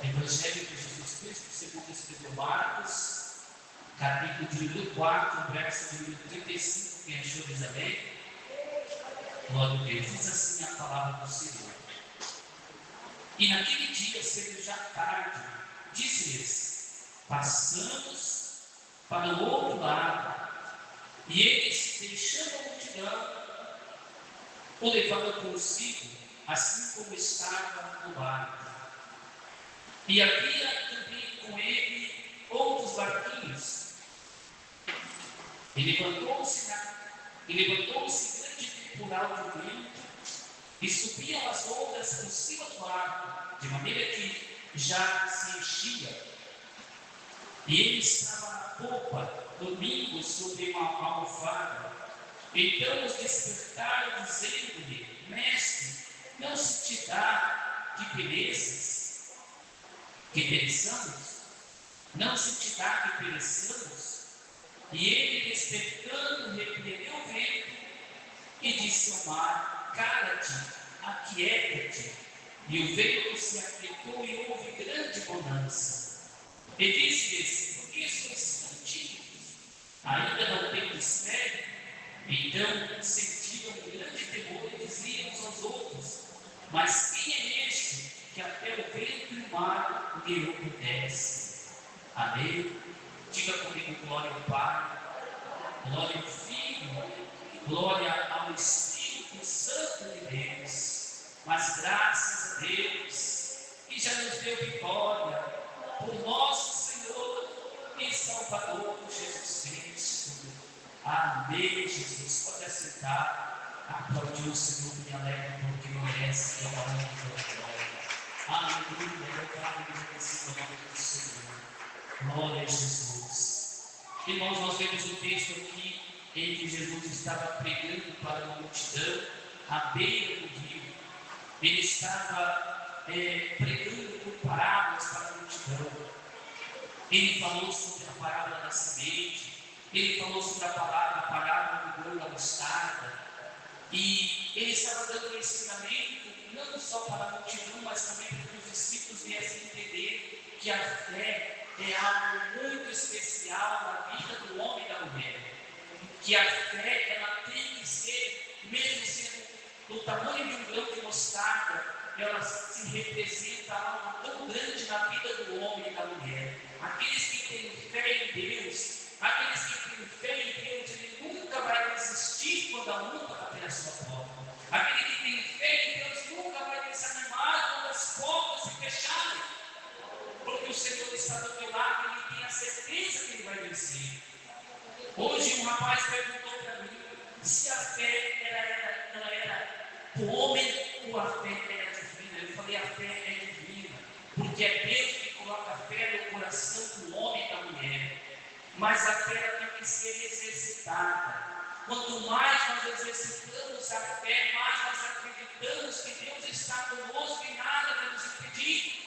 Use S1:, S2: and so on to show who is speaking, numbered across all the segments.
S1: Evangelho de Jesus Cristo, segundo escreveu Marcos, capítulo de número 4, verso de número 35, quem achou diz amém? Glória a Deus, diz assim a palavra do Senhor. E naquele dia, sendo já tarde, disse-lhes: passamos para o outro lado. E eles, deixando a multidão, o levaram consigo, assim como estava no barco. E havia também com ele outros barquinhos. E levantou-se grande temporal de vento, e subiam as ondas por cima do barco, de maneira que já se enchia. E ele estava na popa, dormindo sobre uma almofada. Então os despertaram, dizendo-lhe: Mestre, não se te dá que pereçamos? Não se te dá que pereçamos? E ele, despertando, repreendeu o vento e disse ao mar: cala-te, aquieta-te. E o vento se aquietou e houve grande bonança. E disse-lhes: por que sois tão tímidos? Ainda não tem mistério? Então sentiram um grande temor e diziam uns aos outros: mas quem é este que até o vento e o mar lhe obedece? Amém? Diga comigo: glória ao Pai, glória ao Filho, glória ao Espírito Santo de Deus. Mas graças a Deus que já nos deu vitória por nosso Senhor e Salvador Jesus Cristo. Amém, Jesus. Pode assentar. Aplaudir o Senhor, me alegra porque merece que eu amo a glória. Aleluia, meu Pai, agradecido ao nome do Senhor. Glória a Jesus. Irmãos, nós vemos um texto aqui em que Jesus estava pregando para uma multidão à beira do rio. Ele estava pregando por parábolas para a multidão. Ele falou sobre a parábola da semente. Ele falou sobre a parábola do grão da mostarda. E ele estava dando um ensinamento não só para a multidão, mas também para que os discípulos viessem entender que a fé é algo muito especial na vida do homem e da mulher. Que a fé, ela tem que ser, mesmo sendo do tamanho de um grão de mostarda, ela se representa algo tão grande na vida do homem e da mulher. Aqueles que têm fé em Deus, aqueles que têm fé em Deus, ele nunca vai desistir quando a luta bater a sua porta. Aquele que tem fé em Deus nunca vai desanimar quando as portas se fecharem. Porque o Senhor está do teu lado e ele tem a certeza que ele vai vencer. Hoje um rapaz perguntou para mim se a fé ela era do homem ou a fé era divina. Eu falei: a fé é divina, porque é Deus que coloca a fé no coração do homem e da mulher. Mas a fé tem que ser exercitada. Quanto mais nós exercitamos a fé, mais nós acreditamos que Deus está conosco e nada vai nos impedir.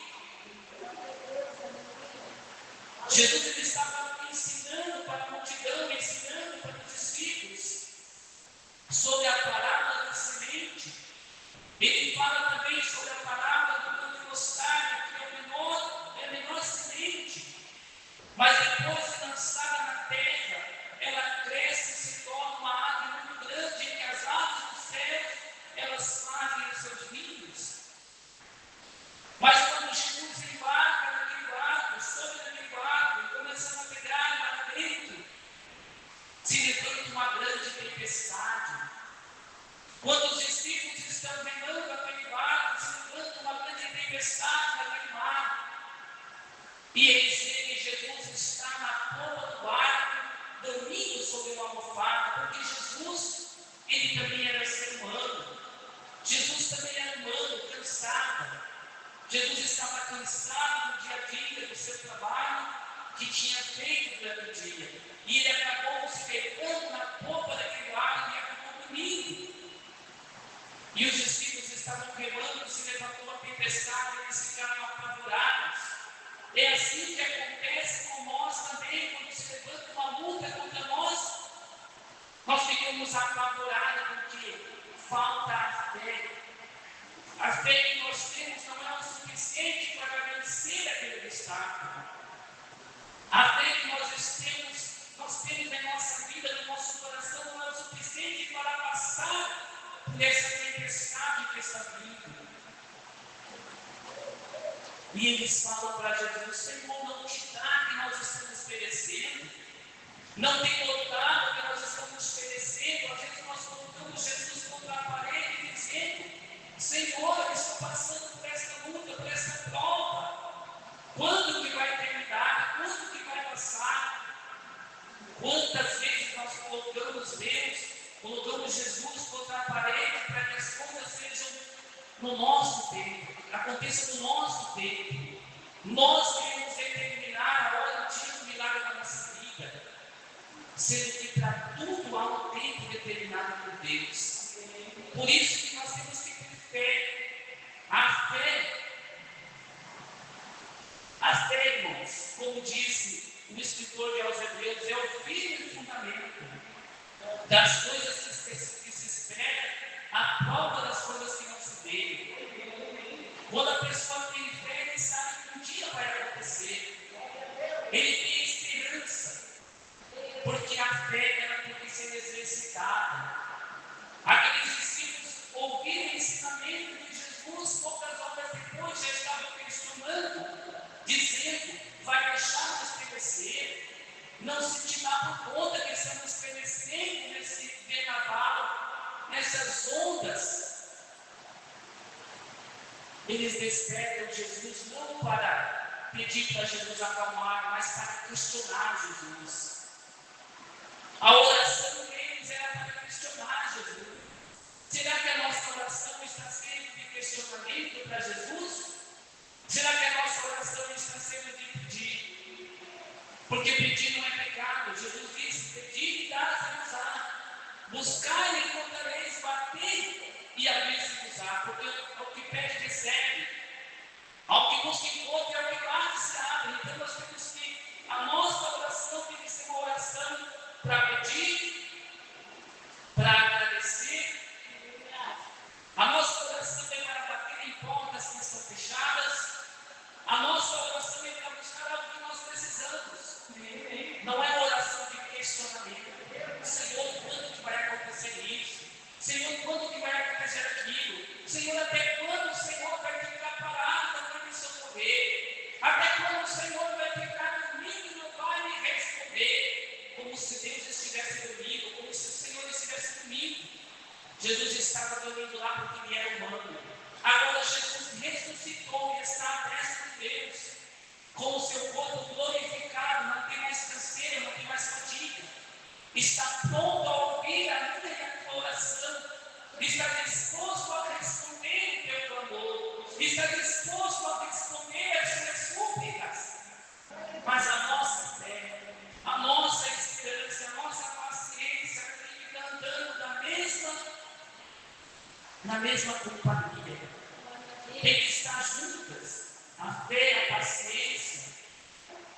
S1: Jesus ele estava ensinando para a multidão, ensinando para os discípulos sobre a parábola da semente. Ele fala também sobre a parábola do grão de mostarda, que é a menor semente, mas depois de lançada na terra, ela cresce e se torna uma árvore muito grande, em que as aves dos céus elas fazem os seus ninhos. Mas quando Jesus embarca naquele barco, sobe naquele barco e começa a navegar para dentro, se levanta uma grande tempestade. Quando os discípulos estão remando aquele barco, se levanta uma grande tempestade naquele mar. E eles veem que Jesus está na popa do barco, dormindo sobre uma almofada, porque Jesus, ele também era ser humano. Jesus também era humano, cansado. Jesus estava cansado do dia a dia, do seu trabalho que tinha feito durante o dia. E ele acabou se pegando na popa daquele barco e acabou dormindo. E os discípulos estavam remando, se levantou uma tempestade e eles ficaram apavorados. É assim que acontece com nós também, quando se levanta uma luta contra nós. Nós ficamos apavorados porque falta a fé. A fé que nós temos não é o suficiente para vencer obstáculo. A fé que nós temos em nossa vida, no nosso coração, não é o suficiente para passar por essa tempestade que está vindo. E eles falam para Jesus: Senhor, não te dá que nós estamos perecendo? Não tem notado que nós estamos perecendo? Às vezes nós colocamos Jesus contra a parede dizendo: Senhor, eu estou passando por essa luta, por essa prova. Quando que vai terminar? Quando que vai passar? Quantas vezes nós colocamos Deus, colocamos Jesus contra a parede para que as coisas sejam no nosso tempo, aconteça no nosso tempo. Nós queremos determinar a hora do milagre da nossa vida, sendo que para tudo há um tempo determinado por Deus. Por isso que nós temos que ter fé. A fé, irmãos, como disse o escritor aos Hebreus, é o firme fundamento das coisas que se espera, a prova das coisas que não se vê. Quando a pessoa tem fé, ele sabe que um dia vai acontecer. Ele tem esperança, porque a fé ela tem que ser exercitada. Aqueles discípulos ouviram o ensinamento de Jesus, poucas horas depois já estavam questionando, dizendo: vai deixar nos perecer? Não se te dá por conta que estamos perecendo nesse vendaval, nessas ondas. Eles despertam Jesus não para pedir para Jesus acalmar, mas para questionar Jesus. A oração deles era para questionar Jesus. Será que a nossa oração está sendo de questionamento para Jesus? Será que a nossa oração está sendo de pedir? Porque pedir não é pecado. Jesus disse: pedir e dar-se-vos-á. Buscar e encontrareis, bater e abrir-se-vos-á. Porque o que pede recebe. Ao que busca encontra, ao que bate se abre. Então nós temos que, a nossa oração tem que ser uma oração para pedir, para agradecer. A nossa oração é para bater em portas que estão fechadas. A nossa oração é para buscar algo que nós precisamos. Não é uma oração de questionamento. Senhor, quando que vai acontecer isso? Senhor, quando que vai acontecer aquilo? Senhor, até quando o Senhor vai ficar parado para me socorrer? Até quando o Senhor vai ficar comigo e não vai me responder? Como se Deus estivesse comigo, como se o Senhor estivesse comigo. Jesus estava dormindo lá porque ele era humano. Agora Jesus ressuscitou e está à destra de Deus, com o seu corpo glorificado, não tem mais canseira, não tem mais fadiga. Está pronto a ouvir a minha e a tua oração. Está disposto a responder o teu clamor. Está disposto a responder as tuas súplicas. Mas a nossa fé, a nossa esperança, a nossa paciência tem que estar andando na mesma companhia. Tem que estar juntas. A fé, a paciência,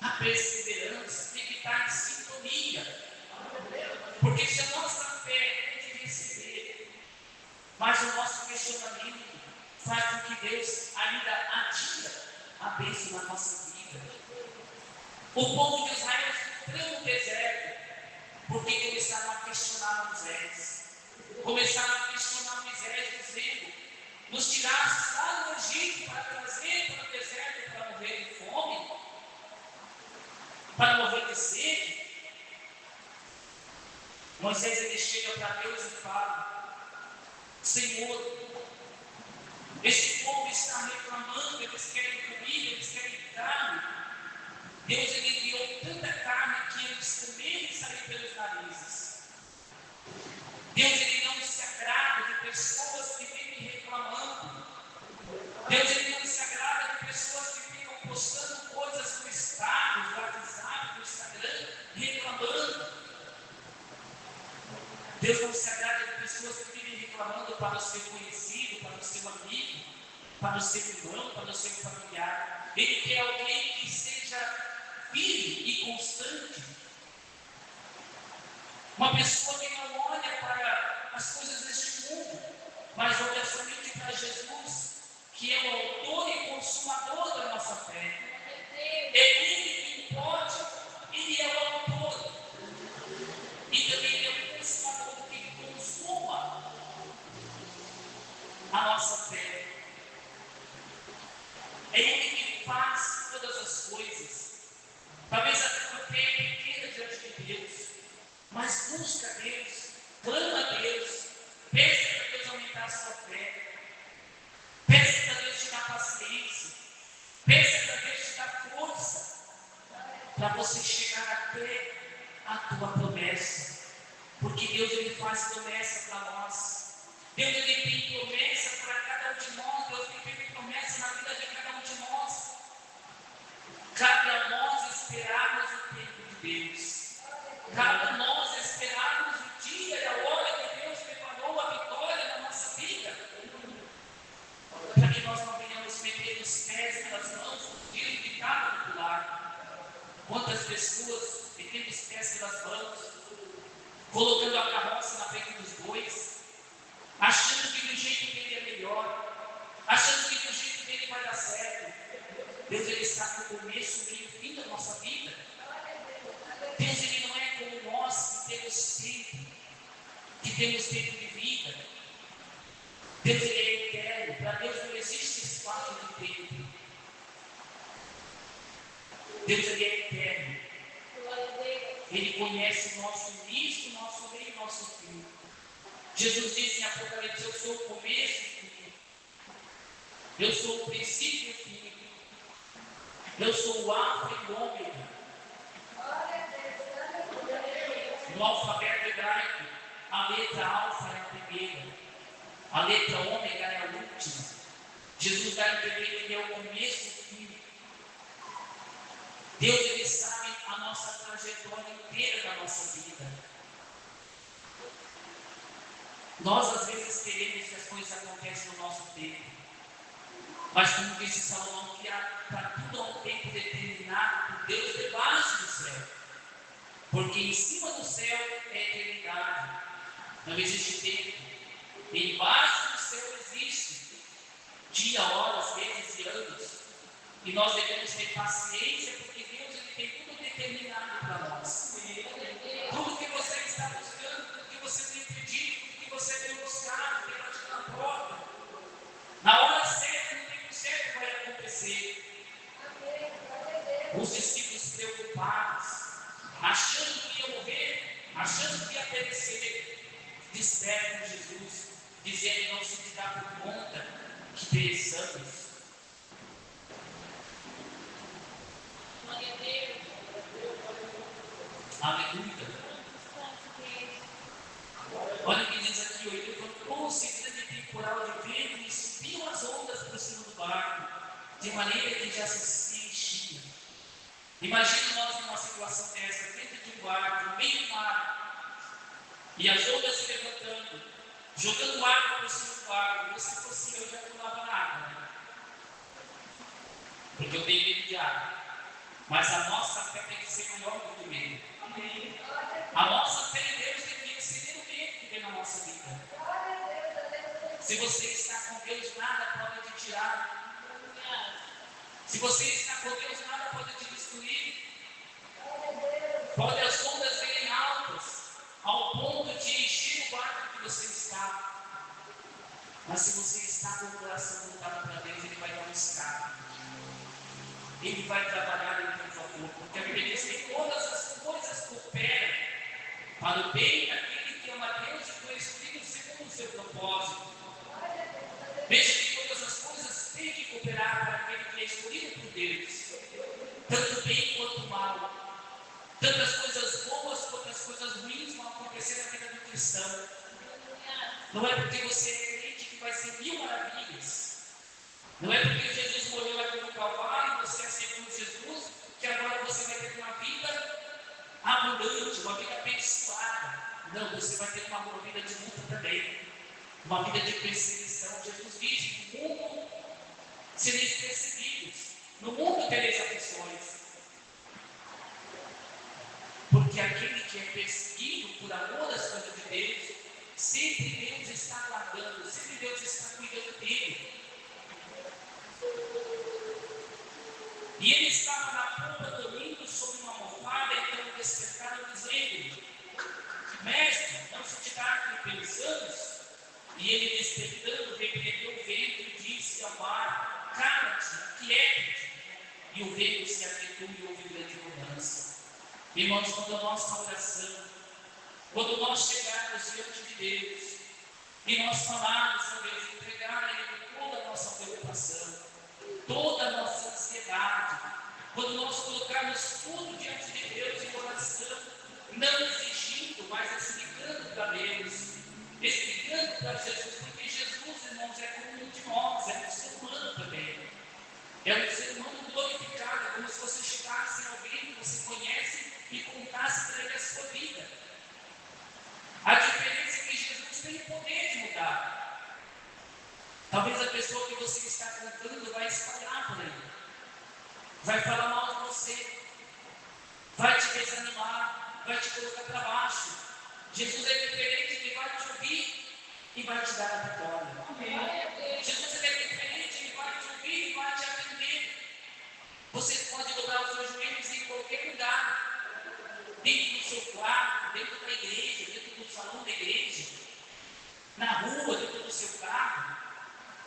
S1: a perseverança tem que estar em sintonia. Porque se a nossa fé é de receber, mas o nosso questionamento faz com que Deus ainda adia a bênção na nossa vida. O povo de Israel entrou no deserto porque começaram a questionar Moisés. Começaram a questionar Moisés dizendo: nos tiraste lá do Egito para trazer para o deserto para morrer de fome? Para morrer de sede? Moisés ele chega para Deus e fala: Senhor, este povo está reclamando, eles querem comida, eles querem carne. Deus ele enviou tanta carne que eles também saem pelos narizes. Deus ele não se agrada de pessoas que vivem reclamando. Deus ele não se agrada de pessoas que ficam postando coisas no status, no WhatsApp, no Instagram, reclamando. Deus não se agrada de pessoas que vivem reclamando para o seu conhecido, para o seu amigo, para o seu irmão, para o seu familiar. Ele quer alguém que seja firme e constante. Uma pessoa que não olha para as coisas deste mundo, mas olha somente para Jesus, que é o autor e consumador da nossa fé. É Ele que faz todas as coisas. Talvez a tua fé é pequena diante de Deus, mas busca a Deus, clama a Deus, peça para Deus aumentar a sua fé, peça para Deus te dar paciência, peça para Deus te dar força, para você chegar até a tua promessa, porque Deus ele faz promessa para nós. Deus ele tem promessa para cada um de nós. Deus ele tem promessa na vida de cada um de nós. Cabe a nós esperarmos o tempo de Deus. Cabe a nós esperarmos o dia e a hora que Deus preparou a vitória na nossa vida, para que nós não venhamos meter os pés pelas mãos no dia de cada popular. Quantas pessoas metendo os pés pelas mãos, colocando a carroça na frente dos bois, achando que do jeito dele é melhor, achando que do jeito dele vai dar certo. Deus ele está com o começo, meio e fim da nossa vida. Deus ele não é como nós que temos tempo de vida. Deus ele é eterno. Para Deus não existe espaço de tempo. Deus ele é eterno. Ele conhece o nosso início, o nosso meio e o nosso fim. Jesus disse em Apocalipse: eu sou o começo e o fim. Eu sou o princípio e o fim. Eu sou o alfa e o ômega. No alfabeto hebraico, a letra alfa é a primeira, a letra ômega é a última. Jesus dá a entender que ele é o começo e o fim. Deus ele sabe a nossa trajetória inteira da nossa vida. Nós às vezes queremos que as coisas aconteçam no nosso tempo, mas como disse Salomão, que para tudo há um tempo determinado por Deus debaixo do céu, porque em cima do céu é eternidade, não existe tempo. Embaixo do céu existe dia, horas, meses e anos, e nós devemos ter paciência, porque Deus ele tem tudo determinado para nós. Tudo que você está buscando, tudo que você tem pedido, tudo que você tem buscado, tem batido na porta, na hora certa, no tempo certo vai acontecer. Os discípulos preocupados, achando que ia morrer, achando que ia perecer, despertam Jesus, dizendo: não se dá por conta que pereçamos. Aleluia. Olha o que diz aqui: ele levantou-se grande temporal de vento e subiu as ondas por cima do barco, de maneira que já se enchia. Imagina nós numa situação dessa, dentro de um barco, no meio do mar, e as ondas se levantando, jogando água por cima do barco. Se fosse eu, já pulava na água, né? Porque eu tenho medo de água. Mas a nossa fé tem que ser maior do que o medo. A nossa fé em Deus tem que ser o medo que vem na nossa vida. Se você está com Deus, nada pode te tirar. Se você está com Deus, nada pode te destruir. Pode as ondas serem altas, ao ponto de encher o barco que você está. Mas se você está com o coração voltado para Deus, Ele vai dar um escape. Ele vai trabalhar em teu favor, porque a Bíblia diz que todas as coisas cooperam para o bem daquele que ama a Deus e foi escolhido segundo o seu propósito. Veja que todas as coisas têm que cooperar para aquele que é escolhido por Deus, tanto bem quanto mal. Tantas coisas boas quanto as coisas ruins vão acontecer na vida do cristão. Não é porque você é crente que vai ser mil maravilhas. Não é porque Jesus morreu aqui no Calvário e você aceitou Jesus que agora você vai ter uma vida abundante, uma vida abençoada. Não, você vai ter uma vida de luta também, uma vida de perseguição. Jesus disse: no mundo sereis perseguidos, no mundo tereis aflições. Porque aquele que é perseguido por amor às coisas de Deus, sempre Deus está guardando, sempre Deus está cuidando dele. E ele estava na ponta dormindo sobre uma almofada, então despertaram dizendo: mestre, não se te dá aqui pelos anos? E ele despertando, repreendeu o vento e disse ao mar: calma, cala-te, aquieta-te. E o vento se aquietou e houve grande bonança. Irmãos, quando a nossa oração, quando nós chegarmos diante de Deus, e nós falarmos com Deus, entregar a Ele toda a nossa preocupação, toda a nossa ansiedade, quando nós colocarmos tudo diante de Deus em oração, não exigindo, mas explicando para Deus, explicando para Jesus, porque Jesus, irmãos, é como um de nós, é um ser humano também, é um ser humano glorificado, é como se você chegasse em alguém que você conhece e contasse para ele a sua vida. A diferença é que Jesus tem o poder de mudar. Talvez a pessoa que você está contando vai espalhar por aí, vai falar mal de você, vai te desanimar, vai te colocar para baixo. Jesus é diferente, Ele vai te ouvir e vai te dar a vitória. Jesus é diferente, Ele vai te ouvir e vai te atender. Você pode dobrar os seus joelhos em qualquer lugar, dentro do seu quarto, dentro da igreja, dentro do salão da igreja, na rua, dentro do seu carro,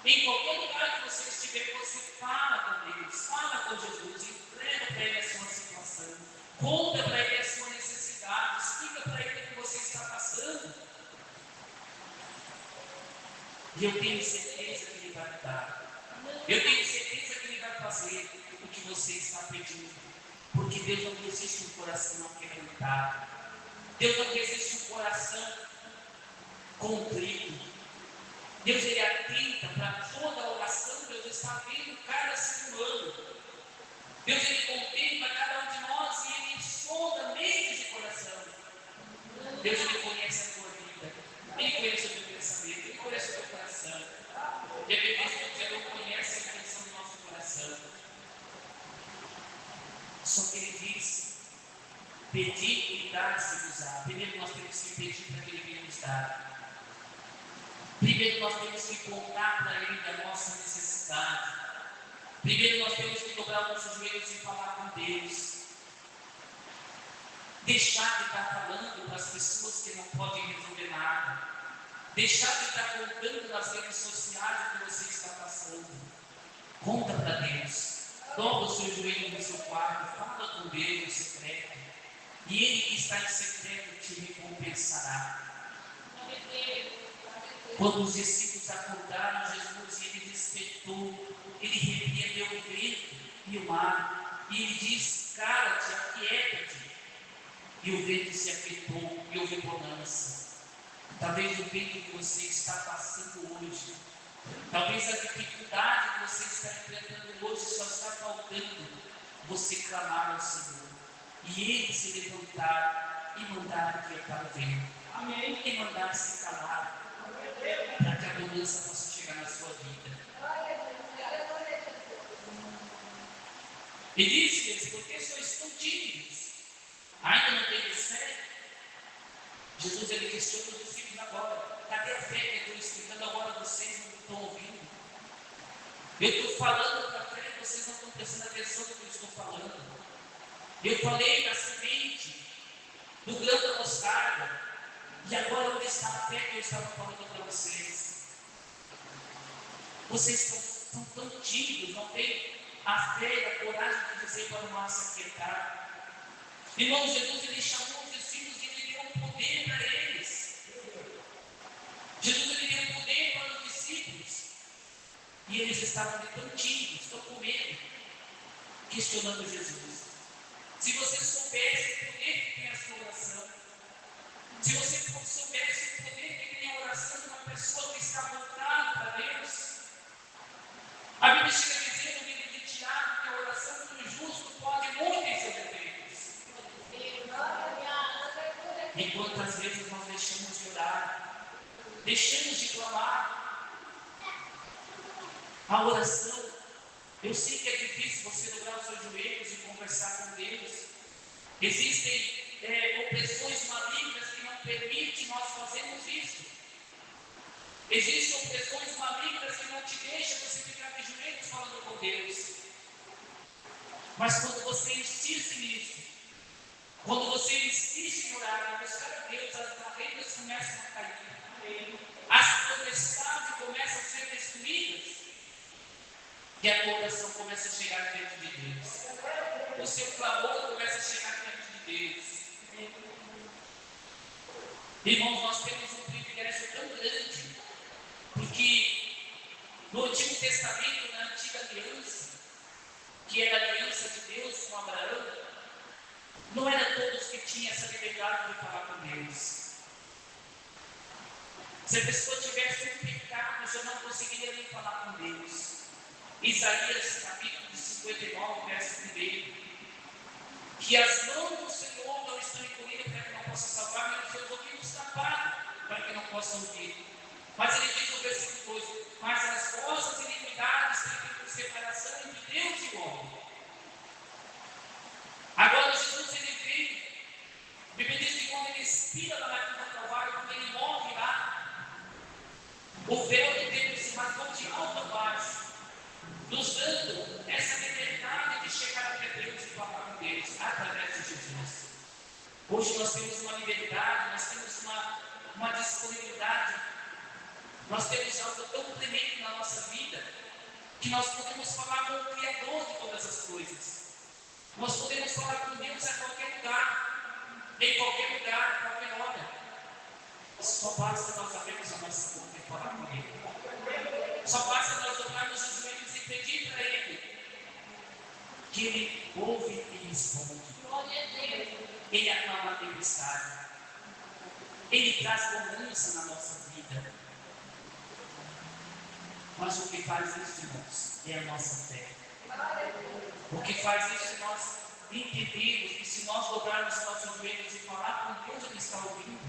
S1: em qualquer lugar que você estiver, você fala com Deus, fala com Jesus, entrega para Ele a sua situação, conta para Ele a sua necessidade, explica para Ele o que você está passando. E eu tenho certeza que Ele vai mudar. Eu tenho certeza que Ele vai fazer o que você está pedindo. Porque Deus não resiste um coração quebrantado. Deus não resiste um coração contrito. Deus, Ele atenta para toda a oração. Deus está vendo cada ser humano. Deus, Ele contempla cada um de nós e Ele sonda meios de coração. Deus, Ele conhece a tua vida. Ele conhece o teu pensamento. Ele conhece o teu coração. E a Bíblia diz que Ele conhece a intenção do nosso coração. Só que Ele diz: pedir e dar-se-vos-á. Primeiro nós temos que pedir para que Ele venha nos dar. Primeiro nós temos que contar para Ele da nossa necessidade. Primeiro nós temos que dobrar nossos joelhos e falar com Deus. Deixar de estar falando para as pessoas que não podem resolver nada. Deixar de estar contando nas redes sociais o que você está passando. Conta para Deus. Dobra o seu joelho no seu quarto, fala com Deus em secreto. E Ele que está em secreto te recompensará. Quando os discípulos acordaram, Jesus, Ele despertou, Ele repreendeu o vento e o mar, e Ele disse: cala-te, aquieta-te. E o vento se aquietou e houve bonança. Talvez o vento que você está passando hoje, talvez a dificuldade que você está enfrentando hoje, só está faltando você clamar ao Senhor. E Ele se levantar e mandar aquietar o vento. Amém. E mandar se calar. Para que a bonança possa chegar na sua vida. E disse-lhes: porque sois tão tímidos? Ainda não tendes fé? Jesus, Ele questiona os discípulos agora. Cadê a fé que eu estou explicando agora? Vocês não estão ouvindo. Eu estou falando para a fé e vocês não estão prestando atenção no que eu estou falando. Eu falei da semente, do grão da mostarda. E agora onde está a fé que eu estava falando para vocês? Vocês estão tão tímidos, não têm a fé e a coragem de dizer para o mar se aquietar. Irmão, Jesus, Ele chamou os discípulos e Ele deu um poder para eles. Jesus, Ele deu um poder para os discípulos. E eles estavam tão tímidos, tão com medo, questionando Jesus. Se você soubesse o poder que tem a sua oração, se você soubesse o poder que tem a oração de uma pessoa que está voltada para Deus, a Bíblia chega a dizer no livro de Tiago que a oração do justo pode muito em seus efeitos. E quantas vezes nós deixamos de orar, deixamos de clamar? A oração, eu sei que é difícil você dobrar os seus joelhos e conversar com Deus. Existem opressões malignas que não permitem nós fazermos isso. Existem opressões malignas que não te deixam você ficar de joelhos falando com Deus. Mas quando você insiste nisso, quando você insiste em orar, em buscar a Deus, as barreiras começam a cair. As tempestades começam a ser destruídas. que a tua oração comece a chegar diante de Deus. O seu clamor começa a chegar diante de Deus. Irmãos, nós temos um privilégio tão grande, porque no Antigo Testamento, na antiga aliança, que era a aliança de Deus com Abraão, não eram todos que tinham essa liberdade de falar com Deus. Se a pessoa tivesse um pecado, já não conseguiria nem falar com Deus. Isaías, capítulo 59, verso 1, que as mãos do Senhor não estão encolhidas para que não possa salvar, nem os seus ouvidos tapados para que não possa ouvir. Mas ele diz no versículo 2: mas as vossas iniquidades têm por separação entre Deus e o homem. Agora Jesus ele veio, a Bíblia diz que quando ele expira lá naquele Calvário, quando ele morre lá, o véu de Deus se rasgou de alto a baixo, nos dando essa liberdade de chegar até Deus e falar com Deus através de Jesus. Hoje nós temos uma liberdade, nós temos uma disponibilidade, nós temos algo tão tremendo na nossa vida, que nós podemos falar com o Criador de todas as coisas. Nós podemos falar com Deus a qualquer lugar, em qualquer lugar, a qualquer hora. Só basta nós abrirmos a nossa boca e falar com Ele. Só basta nós dobrarmos os joelhos e pedir para Ele, que Ele ouve e responde. Ele acalma a tempestade. Ele traz bonança na nossa vida. Mas o que faz isso, irmãos, é a nossa fé. O que faz isso, nós entendemos que se nós dobrarmos nossos joelhos e falar com Deus, Ele está ouvindo.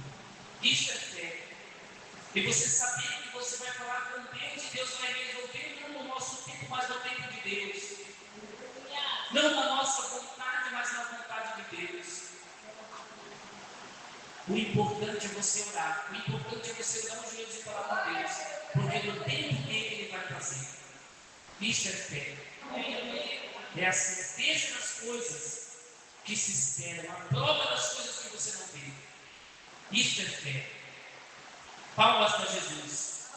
S1: Isso é fé. E você sabia que você vai falar com Deus e Deus vai resolver não no nosso tempo, mas no tempo de Deus. Não na nossa vontade, mas na vontade de Deus. O importante é você orar. O importante é você dar os joelhos e falar com Deus. Porque no tempo dele Ele vai fazer. Isso é fé. É a certeza das coisas que se esperam, a prova das coisas que você não vê. Isso é fé. Palmas para Jesus.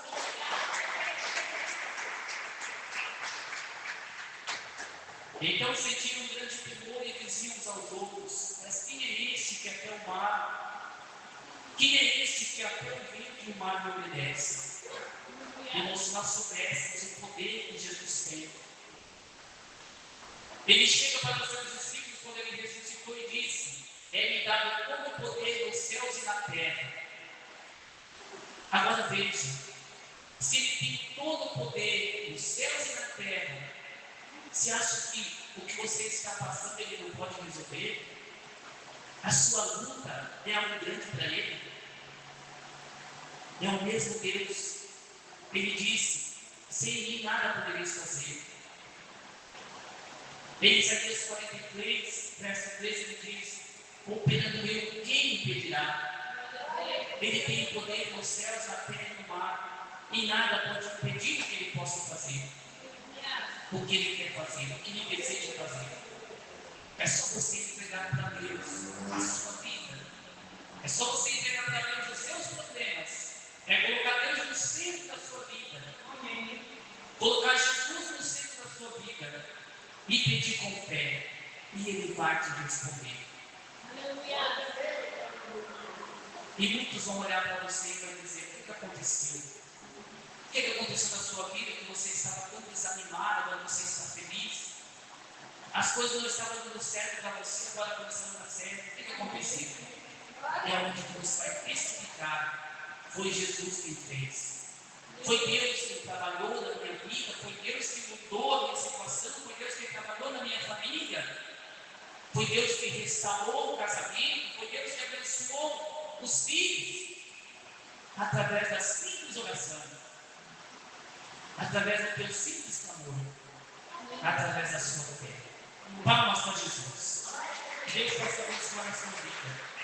S1: Então sentiram um grande temor e diziam uns aos outros: mas quem é este que até o mar? Quem é este que até o vento e o mar me obedecem? Irmãos, se nós soubéssemos o poder que Jesus tem. Ele chega para os seus discípulos quando ele ressuscitou e disse: é-me dado todo o poder nos céus e na terra. Agora veja, se ele tem todo o poder nos céus e na terra, você acha que o que você está passando ele não pode resolver? A sua luta é algo grande para ele? É o mesmo Deus. Ele disse: sem mim nada poderias fazer. Em Isaías 43, verso 13, ele diz: operando eu, quem impedirá? Ele tem poder nos céus, na terra e no mar, e nada pode impedir o que ele possa fazer. O que ele quer fazer, o que ele deseja fazer. É só você entregar para Deus a sua vida. É só você entregar para Deus os seus problemas. É colocar Deus no centro da sua vida. Colocar Jesus no centro da sua vida. E pedir com fé. E Ele vai te responder. E muitos vão olhar para você e vão dizer: o que aconteceu? O que aconteceu na sua vida que você estava tão desanimado, agora você está feliz? As coisas não estavam dando certo para você, agora começando a dar certo. O que aconteceu? É onde Deus vai testificar. Foi Jesus quem fez. Foi Deus quem trabalhou na minha vida. Foi Deus que mudou a minha situação. Foi Deus quem trabalhou na minha família. Foi Deus que restaurou o casamento. Foi Deus que abençoou os filhos. Através da simples oração. Através do teu simples clamor. Através da sua fé. Palmas para Jesus. Deus possa abençoar a sua vida.